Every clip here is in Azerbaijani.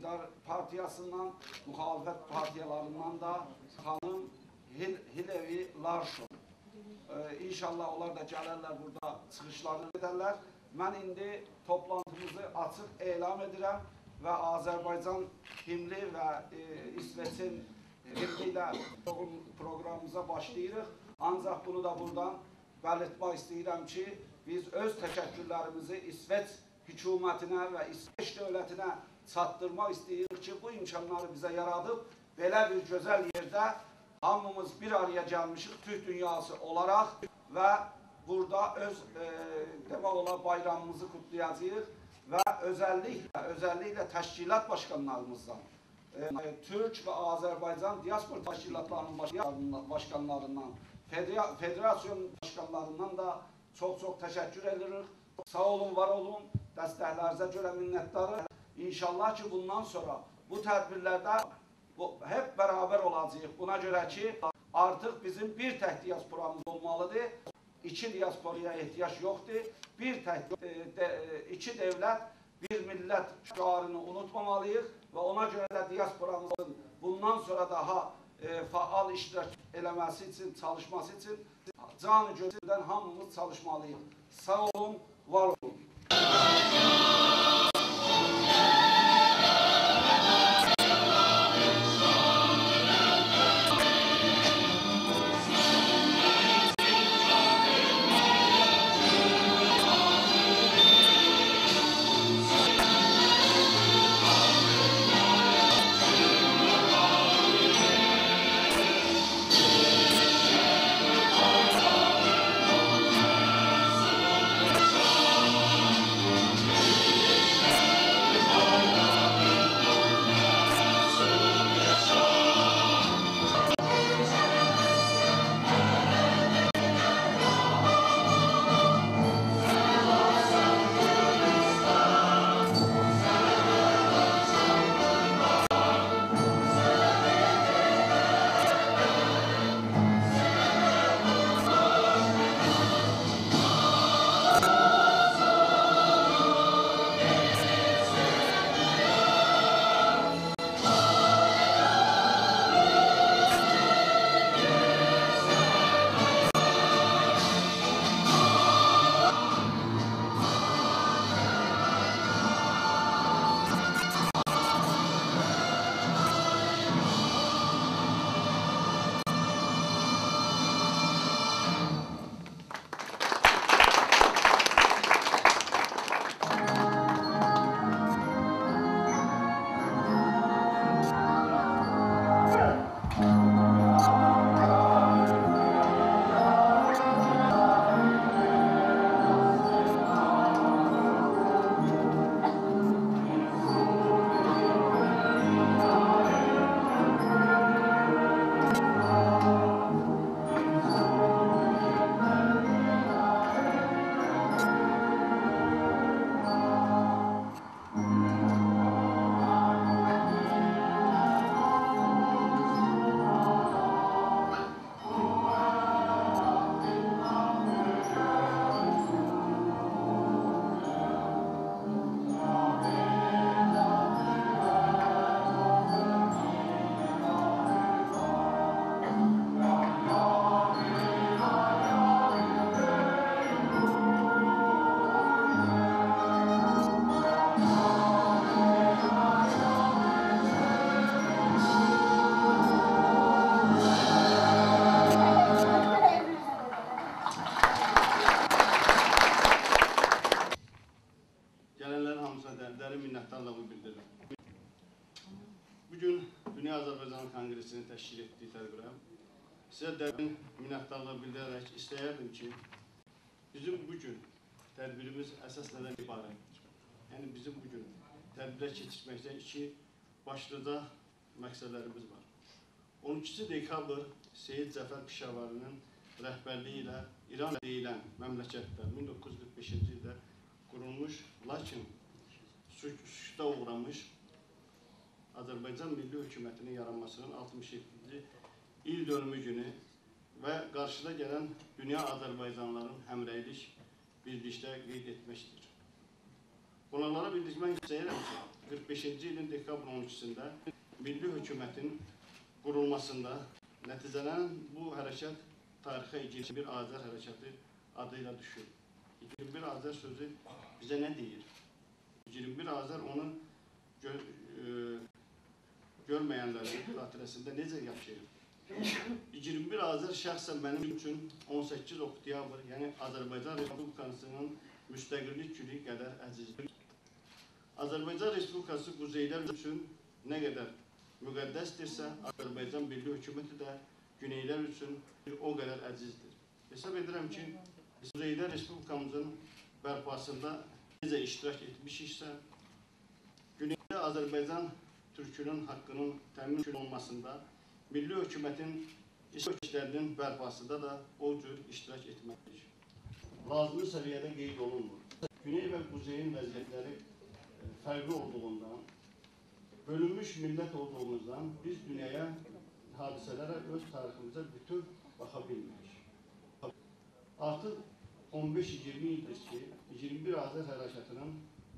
İqtidar partiyasından, müxalifət partiyalarından da xanım Hillary Larson. İnşallah onlar da gələrlər, burada çıxışlarını edərlər. Mən indi toplantımızı açıq elan edirəm və Azərbaycan himni və İsveçin himni ilə proqramımıza başlayırıq. Ancaq bunu da buradan belirtmək istəyirəm ki, biz öz təşəkkürlərimizi İsveç hökumətinə və İsveç dövlətinə çatdırmaq istəyirik ki, bu imkanları bizə yaradıb, belə bir gözəl yerdə hamımız bir araya gəlmişik Türk dünyası olaraq və burada öz demək olar bayramımızı kutlayacağıq və özəlliklə təşkilat başkanlarımızdan, Türk və Azərbaycan diaspor təşkilatlarının başkanlarından, federasyon başkanlarından da çox-çox təşəkkür edirik. Sağ olun, var olun, dəstəklərinizə görə minnətdarıq. İnşallah ki, bundan sonra bu tədbirlərdə hep beraber olacağıq. Buna görə ki, artıq bizim bir tək diasporamız olmalıdır. İki diasporaya ehtiyac yoxdur. Bir tək, iki devlet, bir millət şüarını unutmamalıyıq və ona görə də diasporamızın bundan sonra daha faal iştirak eləməsi üçün, çalışması üçün canı gözündən hamımız çalışmalıyıq. Sağ olun, var olun. Bugün Dünya Azərbaycan Konqresinin təşkil etdiyi tədbirə sizə dərin minnətdarlıq bildirərək istəyərdim ki, bizim bugün tədbirimiz əsas nədən ibarətdir? Yəni bizim bugün tədbirə keçirməkdə iki başlıca məqsədlərimiz var. 12 dekabr Seyid Cəfər Pişavarının rəhbərliyi ilə İran deyilən məmləkətdə 1945-ci ildə qurulmuş, lakin sükutə uğramış Azərbaycan Milli Hökumətinin yaranmasının 67-ci il dönümü günü və qarşıda gələn dünya Azərbaycanlıların həmrəylik birlikdə qeyd etməkdir. Qonaqlara bildirmək istəyirəm ki, 45-ci ilin dekabrın 12-sində milli hökumətin qurulmasında nəticələnən bu hərəkat tarixə 21 Azər hərəkatı adıyla düşür. 21 Azər sözü bizə nə deyir? 21 Azər onu görməyənlərin xatirəsində necə yaşayır? 21 Azər şəxsən mənim üçün 18 oktyabr, yəni Azərbaycan Respublikasının müstəqillik günü qədər əzizdir. Azərbaycan Respublikası quzeylər üçün nə qədər müqəddəsdirsə, Azərbaycan Milli Hökuməti də güneylər üçün o qədər əzizdir. Hesab edirəm ki, quzeylər Respublikamızın bərpasında necə iştirak etmişiksə, güneydə Azərbaycan türkünün haqqının təmin olunmasında Milli Hökumətin işlərinin bərpasında da o cür iştirak etməkdir. Lazımi səviyyədə qeyd olunmur. Güney və Quzeyin vəziyyətləri fərqli olduğundan, bölünmüş millət olduğumuzdan biz dünyaya, hadisələrə, öz tariximizə bütün baxa bilmirik. Artıq 15-20 ildir ki, 21 Azər hərəkatının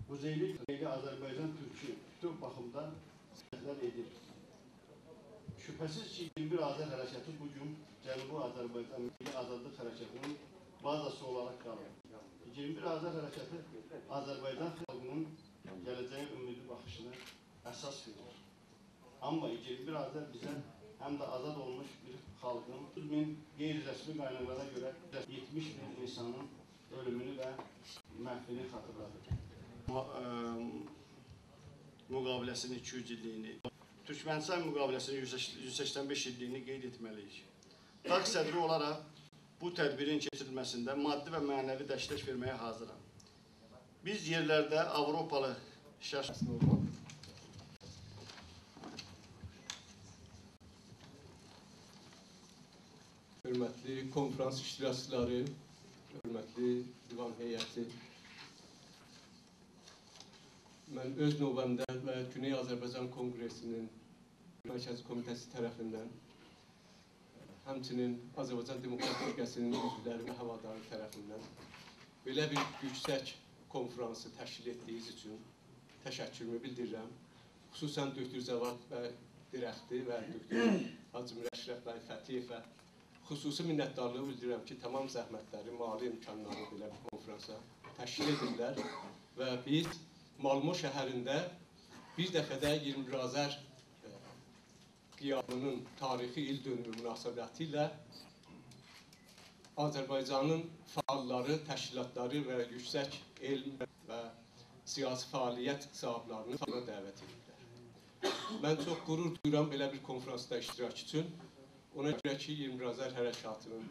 Quzeyli Azərbaycan türkü bütün baxımda səhvlər edir. Şübhəsiz ki, 21 Azər hərəkatı bugün Cənubi Azərbaycan Milli Azadlıq Hərəkatının bazası olaraq qalır. 21 Azər hərəkatı Azərbaycan xalqının gələcəyə ümidi baxışına əsas verir. Amma 21 Azər bizə həm də azad olmuş bir xalqın 100 min qeyri-rəsmi qaynaqlara görə 70 min insanın ölümünü və məhvini xatırladır. Müqaviləsinin 200 illiyini, Türkmənistan müqaviləsinin 185 illiyini qeyd etməliyik. DAQ sədri olaraq bu tədbirin keçirilməsində maddi və mənəvi dəstək verməyə hazıram. Biz yerlərdə Avropalı Hörmətli konferans iştirakçıları, hörmətli divan heyəti, mən öz növbəmdə və Güney Azərbaycan Konqresinin Mərkəzi Komitəsi tərəfindən, həmçinin Azərbaycan Demokratikasının üzvləri və həvadarı tərəfindən belə bir yüksək konferansı təşkil etdiyiniz üçün təşəkkürümü bildirirəm. Xüsusən Dr. Cavad bəy Dirəxti və Dr. Hacı Əşrəf bəy Fətiyevə xüsusi minnətdarlığı bildirirəm ki, tamam zəhmətləri, mali imkanları belə bir konferansa təşkil edirlər və biz Malmö şəhərində bir dəfədə 21 Azər qiyamının tarixi il dönümü münasibəti ilə Azərbaycanın fəalları, təşkilatları və yüksək elm və siyasi fəaliyyət sahiblərini dəvət edirlər. Mən çox qürur duyuram belə bir konferansda iştirak üçün. Ona görə ki, 21 Azər hərəkatının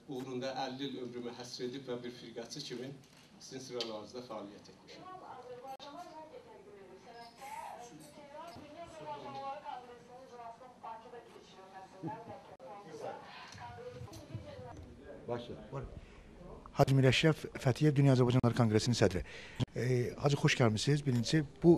uğrunda 50 il ömrümü həsr edib və bir firqəçi kimi sizin sıralarınızda fəaliyyət etmişim. Hacı Əşrəf Fətiyev Dünya Azərbaycanlılar Konqresinin sədri. Hacı, xoş gəlmişsiniz. Birincisi, bu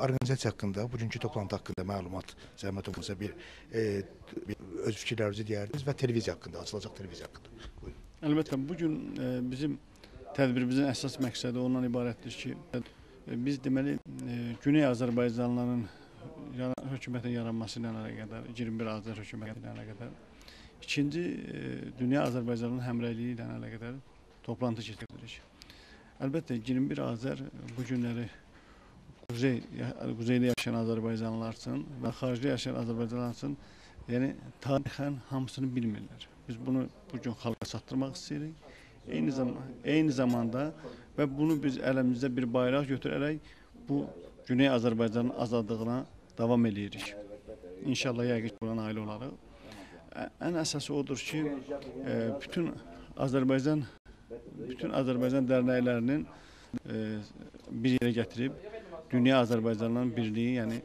organizasiya haqqında, bugünkü toplantı haqqında məlumat, zəhmət olmasa bir öz fikirlərinizi deyərdiniz və televiziya haqqında, açılacaq televiziya haqqında. Buyurun. Əlbəttə, bugün bizim tədbirimizin əsas məqsədi ondan ibarətdir ki, biz deməli Güney Azərbaycanlıların hökumətin yaranması ilə əlaqədar, 21 Azər hökuməti ilə əlaqədar, ikinci Dünya Azərbaycanının həmrəyliyi ilə əlaqədar toplantı keçiririk. Əlbəttə, 21 Azər bu günləri Quzeydə yaşayan Azərbaycanlılar üçün və xaricdə yaşayan Azərbaycanlılar üçün yəni tarixən hamısını bilmirlər. Biz bunu bugün xalqa çatdırmaq istəyirik. Eyni zamanda və bunu biz əlimizdə bir bayraq götürərək bu Güney Azərbaycanın azadlığına davam edirik. İnşallah yəqin buna nail olarıq. Ən əsası odur ki, bütün Azərbaycan dərnəklərinin bir yerə gətirib Dünya Azərbaycanların birliyi, yəni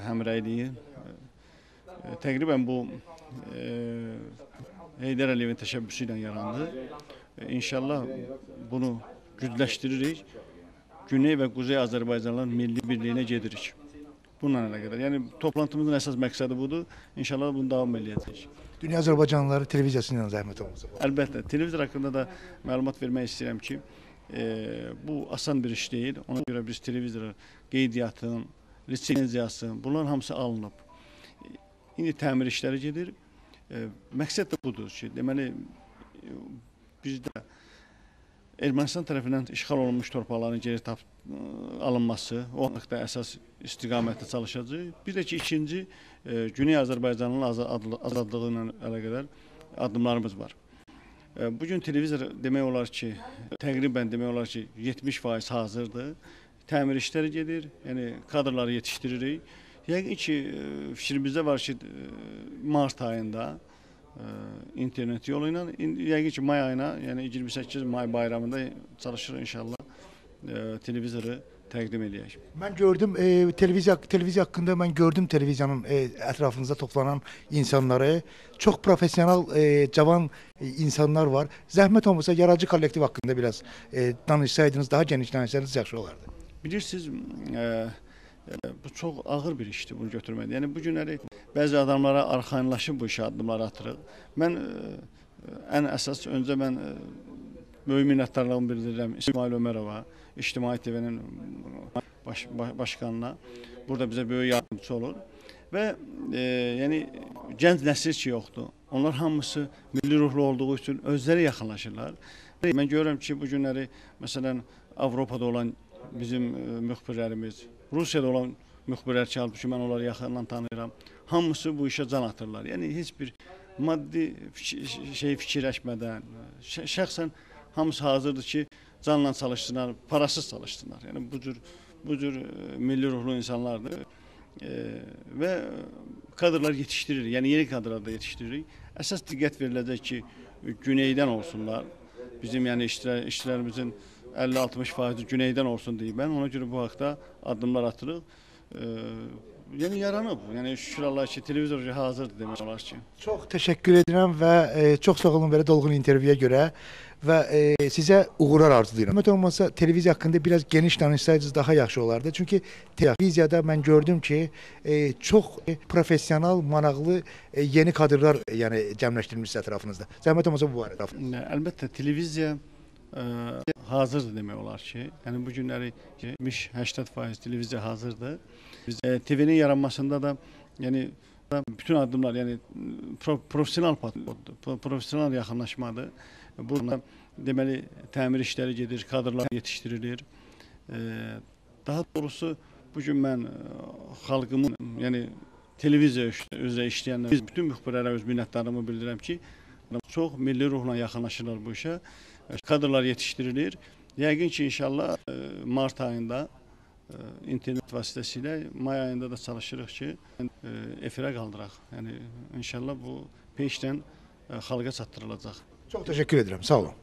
həmrəyliyi təqribən bu Heydər Əliyevin təşəbbüsü ilə yarandı. İnşallah bunu gücləşdiririk. Güney və Quzey Azərbaycanların milli birliyinə gedirik. Bununla əlaqədar. Yəni toplantımızın əsas məqsədi budur. İnşallah bunu davam edəcəyik. Dünya Azərbaycanlıları televiziyası ilə zəhmət olmasa. Əlbəttə, televizor haqqında da məlumat vermək istəyirəm ki, bu asan bir iş değil. Ona görə biz televizor qeydiyyatın, lisenziyası, bunların hamısı alınıb. İndi təmir işləri gedir. Məqsəd də budur ki, deməli, bizdə Ermənistan tərəfindən işğal olunmuş torpaqların geri alınması, o nöqtə əsas istiqamətdə çalışacaq. Bir də ki, ikinci, Güney Azərbaycanın azadlığı ilə əlaqədar addımlarımız var. Bugün televizor demək olar ki, təqribən demək olar ki, 70% hazırdır. Təmir işləri gedir, yəni kadrları yetişdiririk. Yəqin ki, fikrimizdə var ki, mart ayında internet yolu ilə, yəqin ki, may ayına, yəni 28 may bayramında çalışırıq inşallah televizoru təqdim edək. Mən gördüm televiziya haqqında mən gördüm televiziyanın ətrafınızda toplanan insanları. Çox professional cavan insanlar var. Zəhmət olmasa yaradıcı kollektiv haqqında biraz danışsaydınız, daha geniş danışsaydınız yaxşı olardı. Bilirsiniz, bu çox ağır bir işdir bunu götürmək. Yəni bu günləri bəzi adamlara arxayınlaşıb bu işə addımları atırıq. Mən ən əsas öncə mən böyük minnətdarlığımı bildirirəm İsmail Ömərova, İctimai TV-nin başqanına. Burada bizə böyük yardımcı olur. Və yəni gənc nəsil ki yoxdur. Onlar hamısı milli ruhlu olduğu üçün özləri yaxınlaşırlar. Mən görürəm ki, bu günləri məsələn Avropada olan bizim müxbirlərimiz, Rusiyada olan müxbirlər çalıb ki, mən onları yaxından tanıyıram. Hamısı bu işə can atırlar. Yəni heç bir maddi fikirləşmədən, şəxsən hamısı hazırdır ki, canla çalışsınlar, parasız çalışsınlar. Yəni bu cür milli ruhlu insanlardır və kadrlar yetişdiririk. Yəni yeni kadrlar da yetişdiririk. Əsas diqqət veriləcək ki, güneydən olsunlar. Bizim yəni işçilərimizin 50-60% güneydən olsun deyib mən. Ona görə bu haqda addımlar atırıq. Yəni yaranıb. Yəni şükür Allah ki, televizor hazırdır demək olar ki. Çox təşəkkür edirəm və çox sağ olun belə dolğun intervyuya görə və sizə uğurlar arzulayıram. Zəhmət olmasa televiziya haqqında biraz geniş danışsaydınız daha yaxşı olardı. Çünki televiziyada mən gördüm ki, çox professional, maraqlı yeni kadrlar yəni cəmləşdirilmiş ətrafınızda. Zəhmət olmasa bu barədə. Əlbəttə televiziya hazırdır demək olar ki. Yəni bu günləri 70-80% televiziya hazırdır. Biz TV-nin yaranmasında da yəni bütün addımlar yəni professional yaxınlaşmadır. Burada deməli təmir işləri gedir, kadrlar yetişdirilir. Daha doğrusu bugün mən xalqımın yəni televiziya üzrə işləyənlər bütün müxbirlərə öz minnətdarlığımı bildirirəm ki, çox milli ruhla yaxınlaşırlar bu işə. Kadrlar yetişdirilir. Yəqin ki, inşallah mart ayında internet vasitəsilə may ayında da çalışırıq ki, efirə qaldıraq. Yəni inşallah bu peşdən xalqa çatdırılacaq. Çox təşəkkür edirəm. Sağ olun.